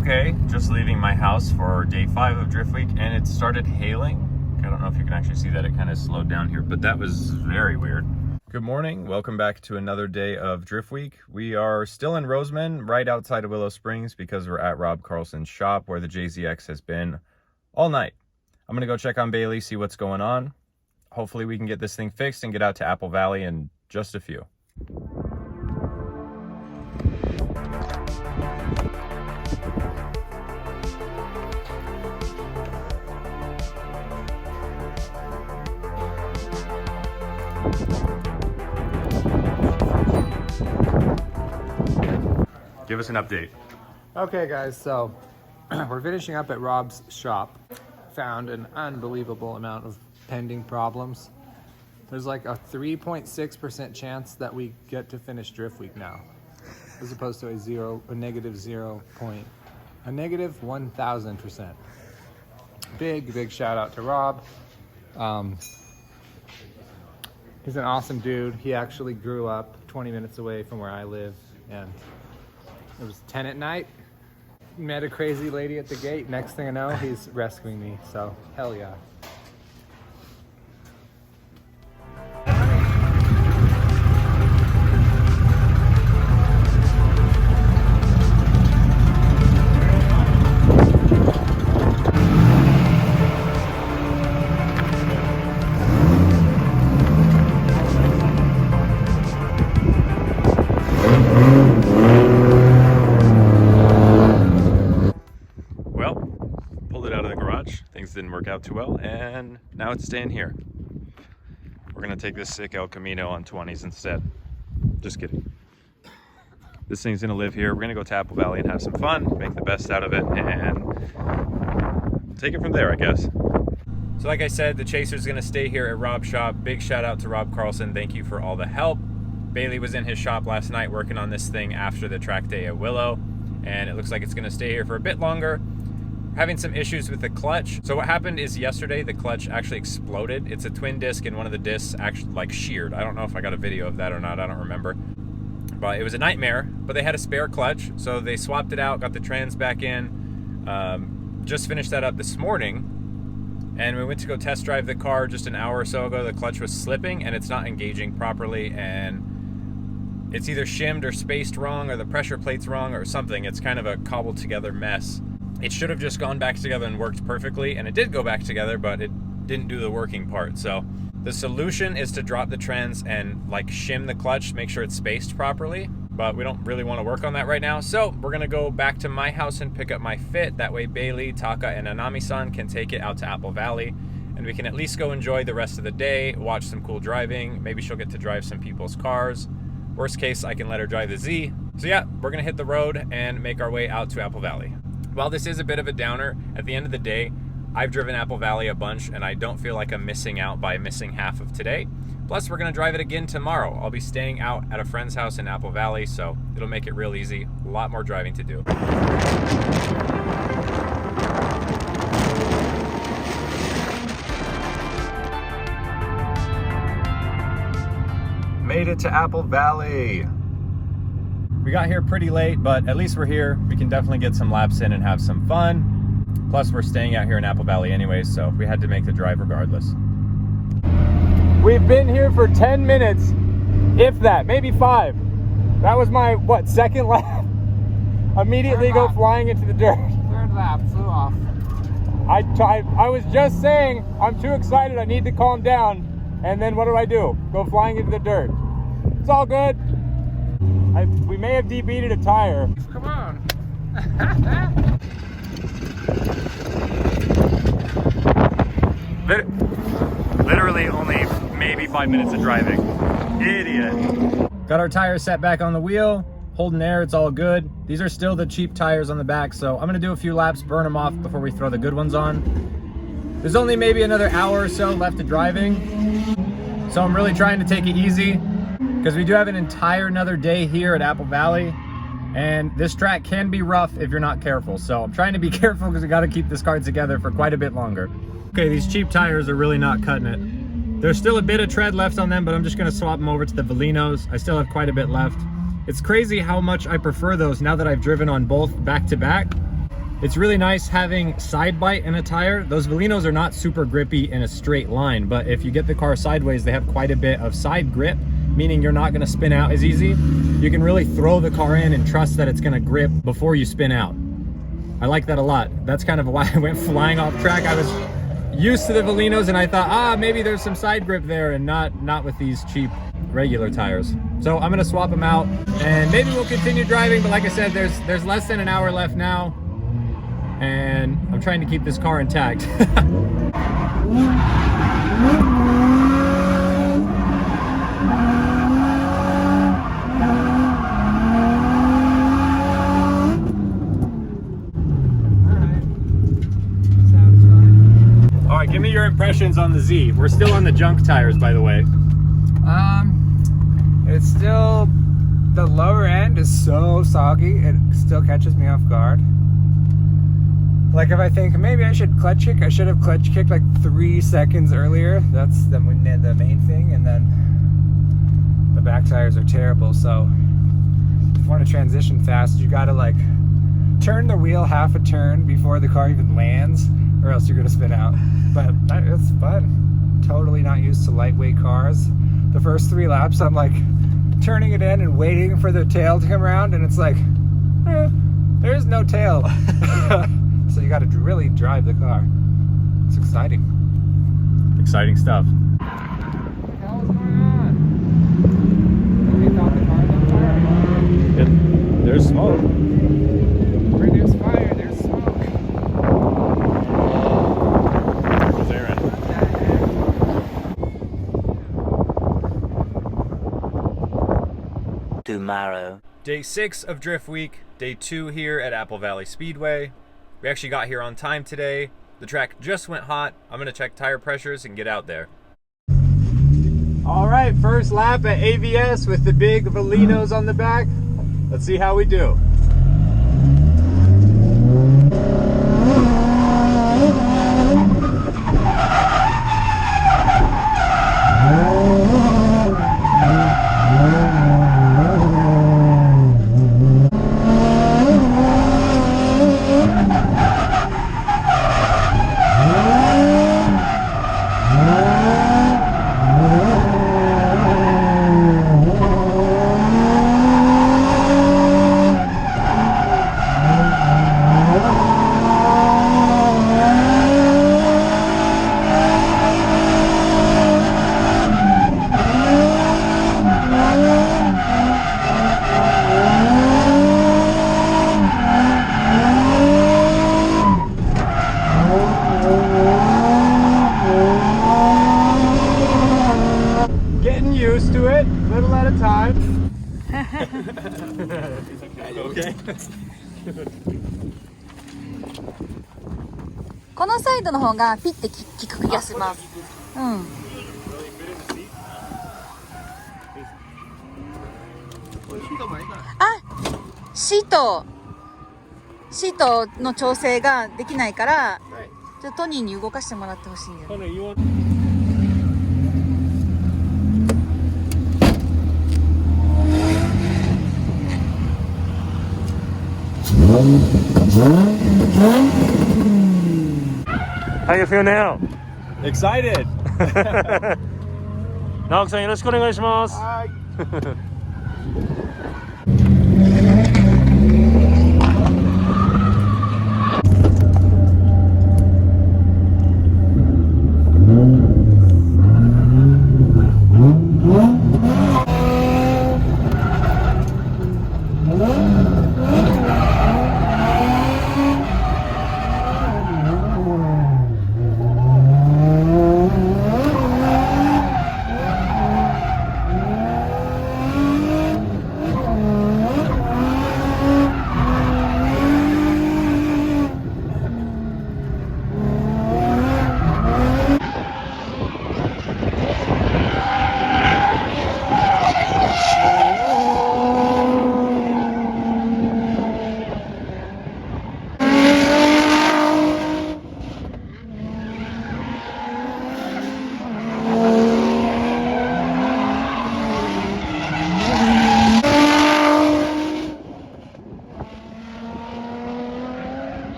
Okay, just leaving my house for day 5 of Drift Week, and it started hailing. I don't know if you can actually see that. It kind of slowed down here, but that was very weird. Good morning. Welcome back to another day of Drift Week. We are still in Roseman, right outside of Willow Springs, because we're at Rob Carlson's shop where the JZX has been all night. I'm going to go check on Bailey, see what's going on. Hopefully we can get this thing fixed and get out to Apple Valley in just a few. Give us an update. Okay guys, so we're finishing up at Rob's shop. Found an unbelievable amount of pending problems. There's like a 3.6% chance that we get to finish Drift Week now, as opposed to a negative 1000%. Big shout out to Rob. He's an awesome dude. He actually grew up 20 minutes away from where I live, and it was 10 at night. Met a crazy lady at the gate. Next thing I know, he's rescuing me. So, hell yeah. Things didn't work out too well, and now it's staying here. We're gonna take this sick El Camino on 20s instead. Just kidding. This thing's gonna live here. We're gonna go to Apple Valley and have some fun, make the best out of it, and take it from there, I guess. So like I said, the Chaser's gonna stay here at Rob's shop. Big shout out to Rob Carlson. Thank you for all the help. Bailey was in his shop last night working on this thing after the track day at Willow, and it looks like it's gonna stay here for a bit longer. Having some issues with the clutch. So what happened is yesterday the clutch actually exploded. It's a twin disc and one of the discs actually like sheared. I don't know if I got a video of that or not, I don't remember. But it was a nightmare, but they had a spare clutch. So they swapped it out, got the trans back in. Just finished that up this morning. And we went to go test drive the car just an hour or so ago. The clutch was slipping and it's not engaging properly. And it's either shimmed or spaced wrong or the pressure plate's wrong or something. It's kind of a cobbled together mess. It should have just gone back together and worked perfectly, and it did go back together, but it didn't do the working part. So the solution is to drop the trans and like shim the clutch, make sure it's spaced properly, but we don't really want to work on that right now. So we're gonna go back to my house and pick up my Fit. That way Bailey, Taka, and Anami-san can take it out to Apple Valley, and we can at least go enjoy the rest of the day, watch some cool driving. Maybe she'll get to drive some people's cars. Worst case, I can let her drive the Z. So yeah, we're gonna hit the road and make our way out to Apple Valley. While this is a bit of a downer, at the end of the day, I've driven Apple Valley a bunch and I don't feel like I'm missing out by missing half of today. Plus, we're gonna drive it again tomorrow. I'll be staying out at a friend's house in Apple Valley, so it'll make it real easy. A lot more driving to do. Made it to Apple Valley. We got here pretty late, but at least we're here. We can definitely get some laps in and have some fun. Plus, we're staying out here in Apple Valley anyways, so we had to make the drive regardless. We've been here for 10 minutes, if that, maybe 5. That was my, what, second lap? Immediately go flying into the dirt. Third lap, flew off. I was just saying, I'm too excited, I need to calm down. And then what do? Go flying into the dirt. It's all good. We may have debeated a tire. Come on. Literally only maybe 5 minutes of driving. Idiot. Got our tires set back on the wheel, holding air, it's all good. These are still the cheap tires on the back, so I'm gonna do a few laps, burn them off before we throw the good ones on. There's only maybe another hour or so left of driving, so I'm really trying to take it easy, because we do have an entire another day here at Apple Valley, and this track can be rough if you're not careful. So I'm trying to be careful because we got to keep this car together for quite a bit longer. Okay, these cheap tires are really not cutting it. There's still a bit of tread left on them, but I'm just going to swap them over to the Valinos. I still have quite a bit left. It's crazy how much I prefer those now that I've driven on both back to back. It's really nice having side bite in a tire. Those Velinos are not super grippy in a straight line, but if you get the car sideways, they have quite a bit of side grip, meaning you're not gonna spin out as easy. You can really throw the car in and trust that it's gonna grip before you spin out. I like that a lot. That's kind of why I went flying off track. I was used to the Velinos and I thought, maybe there's some side grip there, and not with these cheap regular tires. So I'm gonna swap them out and maybe we'll continue driving, but like I said, there's less than an hour left now and I'm trying to keep this car intact. All right, give me your impressions on the Z. We're still on the junk tires, by the way. It's still, the lower end is so soggy, it still catches me off guard. Like if I think maybe I should clutch kick, I should have clutch kicked like 3 seconds earlier. That's the main thing. And then the back tires are terrible. So if you want to transition fast, you gotta like turn the wheel half a turn before the car even lands, or else you're gonna spin out. But it's fun. Totally not used to lightweight cars. The first 3 laps, I'm like turning it in and waiting for the tail to come around, and it's like, there's no tail. So you got to really drive the car. It's exciting. Exciting stuff. What the hell is going on? Nobody thought the car was on fire. There's smoke. Where there's fire, there's smoke. There's Aaron. Tomorrow. Day 6 of Drift Week, day 2 here at Apple Valley Speedway. We actually got here on time today. The track just went hot. I'm gonna check tire pressures and get out there. All right, first lap at AVS with the big Velinos on the back. Let's see how we do. Used to it, little at a time. Okay. このサイドの方がピッて効く気がします。うん。シートの調整ができないから、ちょっとトニーに動かしてもらってほしいんだよね。How you feel now? Excited. Naoki さんよろしくお願いします。はい。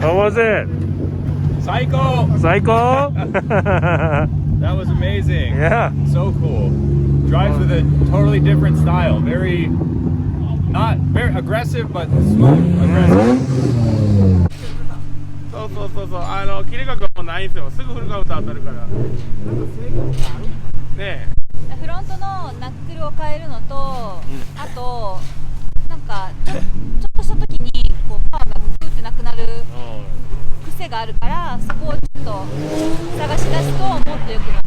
How was it? Psycho! Psycho? That was amazing. Yeah. So cool. Drives with a totally different style. Not very aggressive, but smooth aggressive. そうそうそうそう、切れ角もないんですよ。すぐフルカウンター当たるから。ねえ。フロントのナックルを変えるのと、あとなんかちょっとした時にこうパワーがグーってなくなる癖があるから、そこをちょっと探し出すともっと良くなる。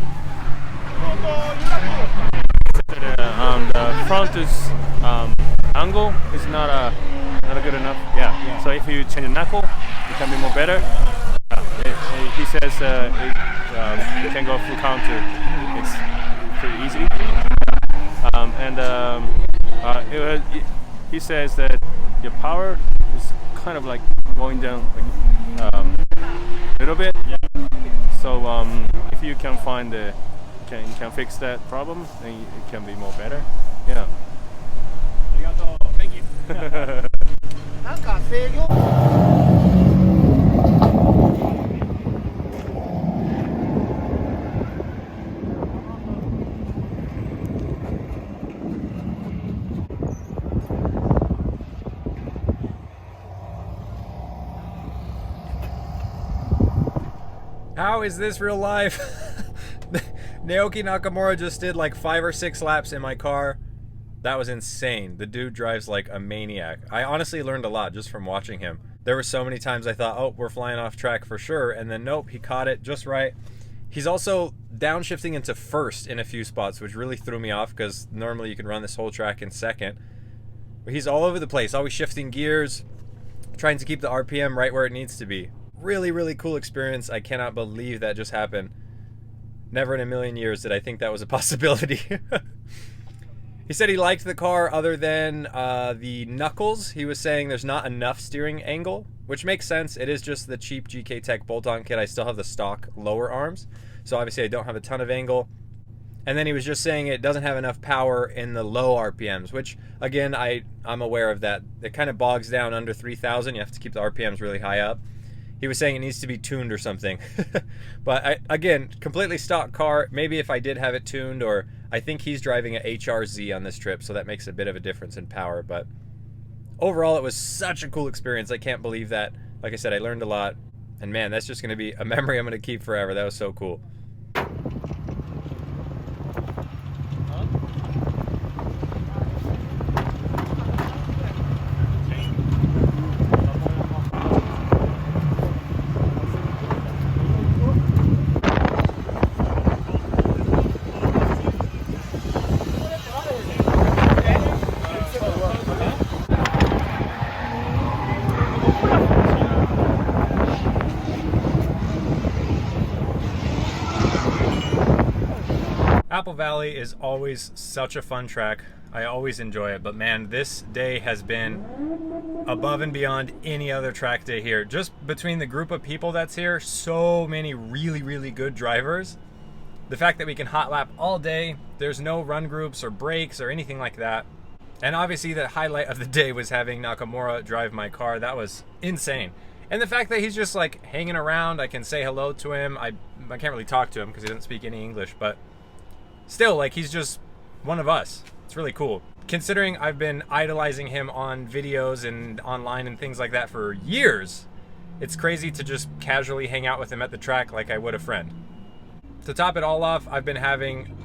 The front is angle is not good enough. Yeah. So if you change the knuckle, it can be more better. He says it can go full counter. It's pretty easy. He says that your power is kind of like going down a little bit. So if you can find can fix that problem, then it can be more better. Yeah. Thank you. How is this real life? Naoki Nakamura just did like 5 or 6 laps in my car. That was insane. The dude drives like a maniac. I honestly learned a lot just from watching him. There were so many times I thought, oh, we're flying off track for sure. And then nope, he caught it just right. He's also downshifting into first in a few spots, which really threw me off because normally you can run this whole track in second. But he's all over the place, always shifting gears, trying to keep the RPM right where it needs to be. Really, really cool experience. I cannot believe that just happened. Never in a million years did I think that was a possibility. He said he liked the car other than the knuckles. He was saying there's not enough steering angle, which makes sense. It is just the cheap GK Tech bolt-on kit. I still have the stock lower arms, so obviously I don't have a ton of angle. And then he was just saying it doesn't have enough power in the low RPMs, which again, I'm aware of that. It kind of bogs down under 3,000. You have to keep the RPMs really high up. He was saying it needs to be tuned or something. But again, completely stock car. Maybe if I did have it tuned, or I think he's driving a HRZ on this trip, so that makes a bit of a difference in power. But overall, it was such a cool experience. I can't believe that. Like I said, I learned a lot. And man, that's just going to be a memory I'm going to keep forever. That was so cool. Apple Valley is always such a fun track. I always enjoy it, but man, this day has been above and beyond any other track day here. Just between the group of people that's here, so many really, really good drivers. The fact that we can hot lap all day, there's no run groups or breaks or anything like that. And obviously the highlight of the day was having Nakamura drive my car. That was insane. And the fact that he's just like hanging around, I can say hello to him. I can't really talk to him because he doesn't speak any English, but still, like, he's just one of us. It's really cool. Considering I've been idolizing him on videos and online and things like that for years, it's crazy to just casually hang out with him at the track like I would a friend. To top it all off, I've been having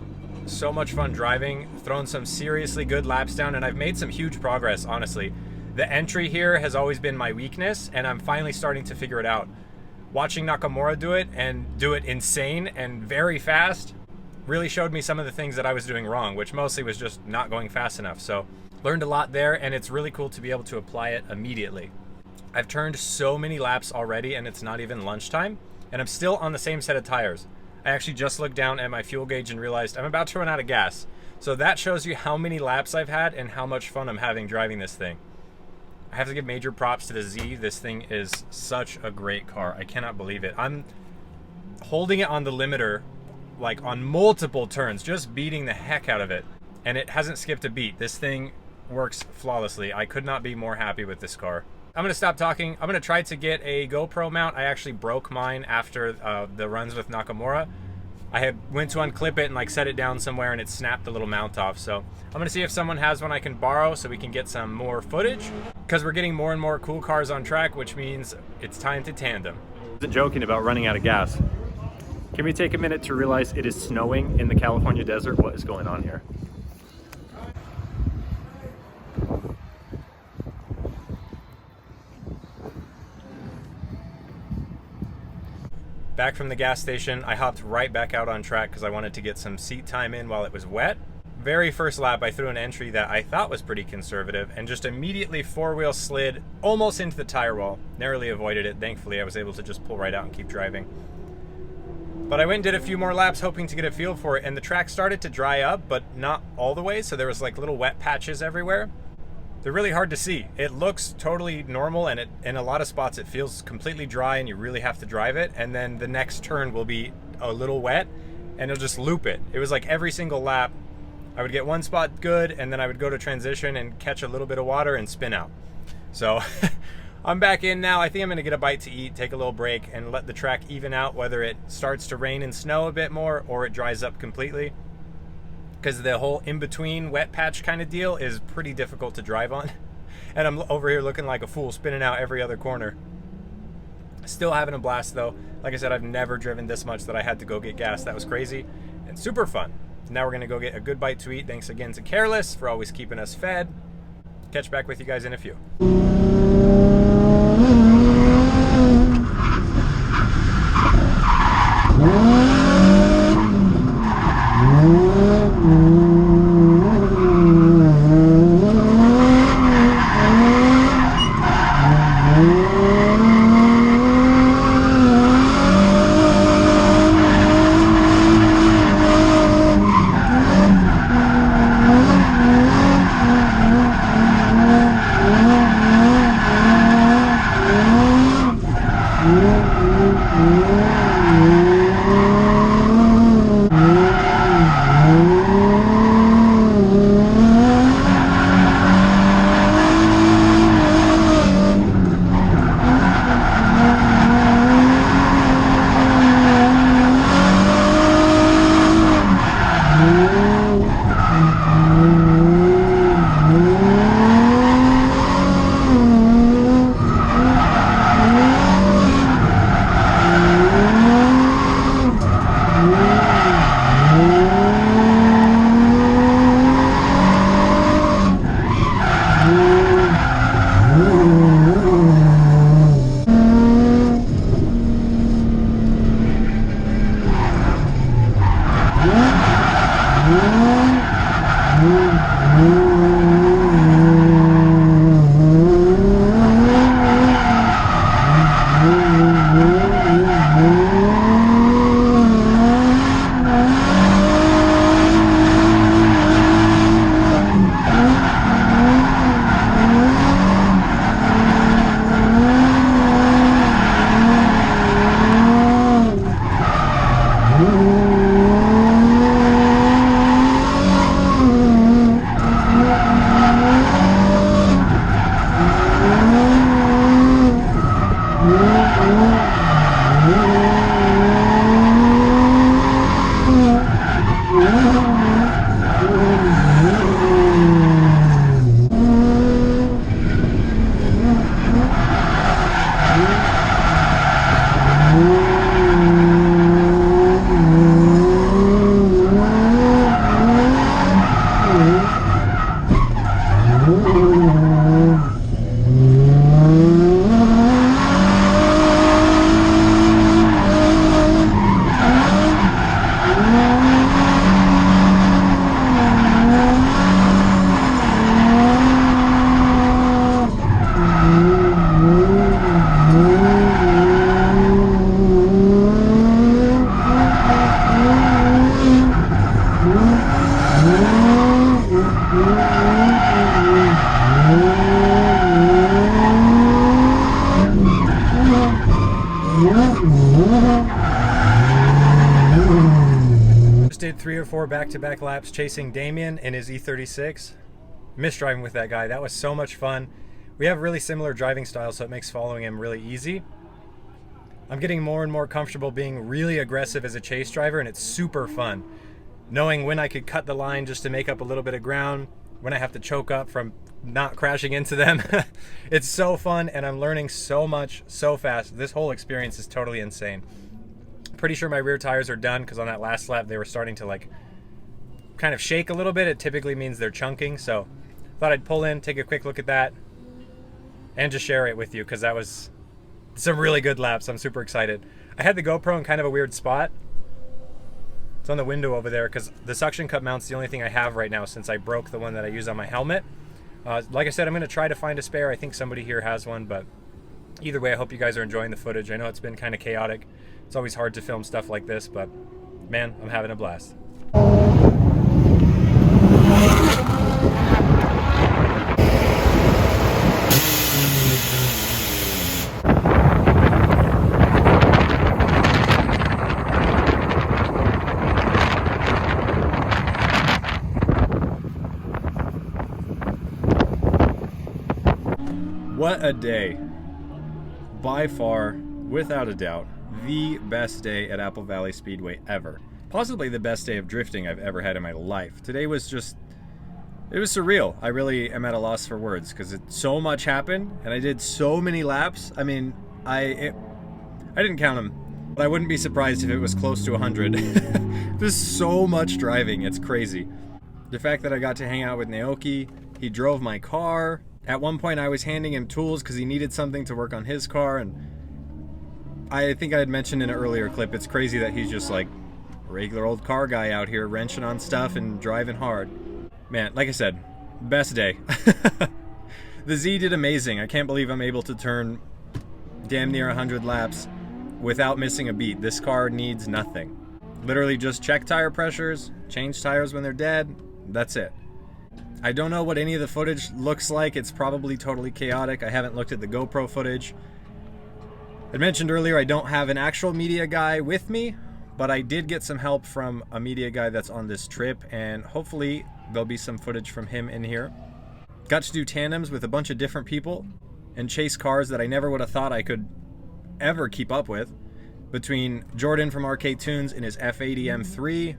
so much fun driving, thrown some seriously good laps down, and I've made some huge progress, honestly. The entry here has always been my weakness, and I'm finally starting to figure it out. Watching Nakamura do it, and do it insane and very fast, really showed me some of the things that I was doing wrong, which mostly was just not going fast enough. So learned a lot there, and it's really cool to be able to apply it immediately. I've turned so many laps already, and it's not even lunchtime, and I'm still on the same set of tires. I actually just looked down at my fuel gauge and realized I'm about to run out of gas. So that shows you how many laps I've had and how much fun I'm having driving this thing. I have to give major props to the Z. This thing is such a great car. I cannot believe it. I'm holding it on the limiter like on multiple turns, just beating the heck out of it, and it hasn't skipped a beat. This thing works flawlessly. I could not be more happy with this car. I'm gonna stop talking. I'm gonna try to get a GoPro mount. I actually broke mine after the runs with Nakamura. I went to unclip it and like set it down somewhere and it snapped the little mount off. So I'm gonna see if someone has one I can borrow so we can get some more footage, because we're getting more and more cool cars on track, which means it's time to tandem. I wasn't joking about running out of gas. Can we take a minute to realize it is snowing in the California desert? What is going on here? Back from the gas station, I hopped right back out on track because I wanted to get some seat time in while it was wet. Very first lap, I threw an entry that I thought was pretty conservative and just immediately four-wheel slid almost into the tire wall. Narrowly avoided it. Thankfully, I was able to just pull right out and keep driving. But I went and did a few more laps hoping to get a feel for it, and the track started to dry up, but not all the way, so there was like little wet patches everywhere. They're really hard to see. It looks totally normal, and in a lot of spots it feels completely dry and you really have to drive it, and then the next turn will be a little wet and it'll just loop it. It was like every single lap I would get one spot good and then I would go to transition and catch a little bit of water and spin out. So I'm back in now. I think I'm gonna get a bite to eat, take a little break, and let the track even out, whether it starts to rain and snow a bit more or it dries up completely, because the whole in-between wet patch kind of deal is pretty difficult to drive on. And I'm over here looking like a fool, spinning out every other corner. Still having a blast though. Like I said, I've never driven this much that I had to go get gas. That was crazy and super fun. Now we're gonna go get a good bite to eat. Thanks again to Careless for always keeping us fed. Catch back with you guys in a few. Just did 3 or 4 back-to-back laps chasing Damien in his E36. Missed driving with that guy. That was so much fun. We have really similar driving styles, so it makes following him really easy. I'm getting more and more comfortable being really aggressive as a chase driver, and it's super fun. Knowing when I could cut the line just to make up a little bit of ground, when I have to choke up from not crashing into them. It's so fun, and I'm learning so much so fast. This whole experience is totally insane. Pretty sure my rear tires are done, because on that last lap they were starting to like kind of shake a little bit. It typically means they're chunking, so thought I'd pull in, take a quick look at that, and just share it with you, because that was some really good laps. I'm super excited. I had the GoPro in kind of a weird spot. It's on the window over there, because the suction cup mount's the only thing I have right now since I broke the one that I use on my helmet. Like I said, I'm going to try to find a spare. I think somebody here has one, but either way, I hope you guys are enjoying the footage. I know it's been kind of chaotic. It's always hard to film stuff like this, but man, I'm having a blast. What a day. By far, without a doubt, the best day at Apple Valley Speedway ever. Possibly the best day of drifting I've ever had in my life. Today was just, it was surreal. I really am at a loss for words, because so much happened and I did so many laps. I mean, I didn't count them, but I wouldn't be surprised if it was close to 100. There's so much driving, it's crazy. The fact that I got to hang out with Naoki, he drove my car. At one point I was handing him tools because he needed something to work on his car, and I think I had mentioned in an earlier clip, it's crazy that he's just like a regular old car guy out here wrenching on stuff and driving hard. Man, like I said, best day. The Z did amazing. I can't believe I'm able to turn damn near 100 laps without missing a beat. This car needs nothing. Literally just check tire pressures, change tires when they're dead, that's it. I don't know what any of the footage looks like. It's probably totally chaotic. I haven't looked at the GoPro footage. I mentioned earlier I don't have an actual media guy with me, but I did get some help from a media guy that's on this trip, and hopefully there'll be some footage from him in here. Got to do tandems with a bunch of different people and chase cars that I never would have thought I could ever keep up with. Between Jordan from Arcade Tunes in his F80 M3,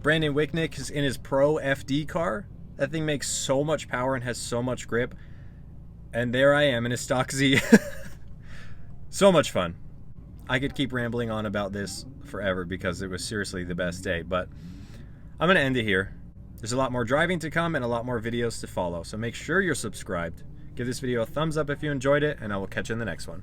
Brandon Wicknick is in his Pro FD car. That thing makes so much power and has so much grip. And there I am in a stock Z. So much fun. I could keep rambling on about this forever because it was seriously the best day, but I'm going to end it here. There's a lot more driving to come and a lot more videos to follow, so make sure you're subscribed. Give this video a thumbs up if you enjoyed it, and I will catch you in the next one.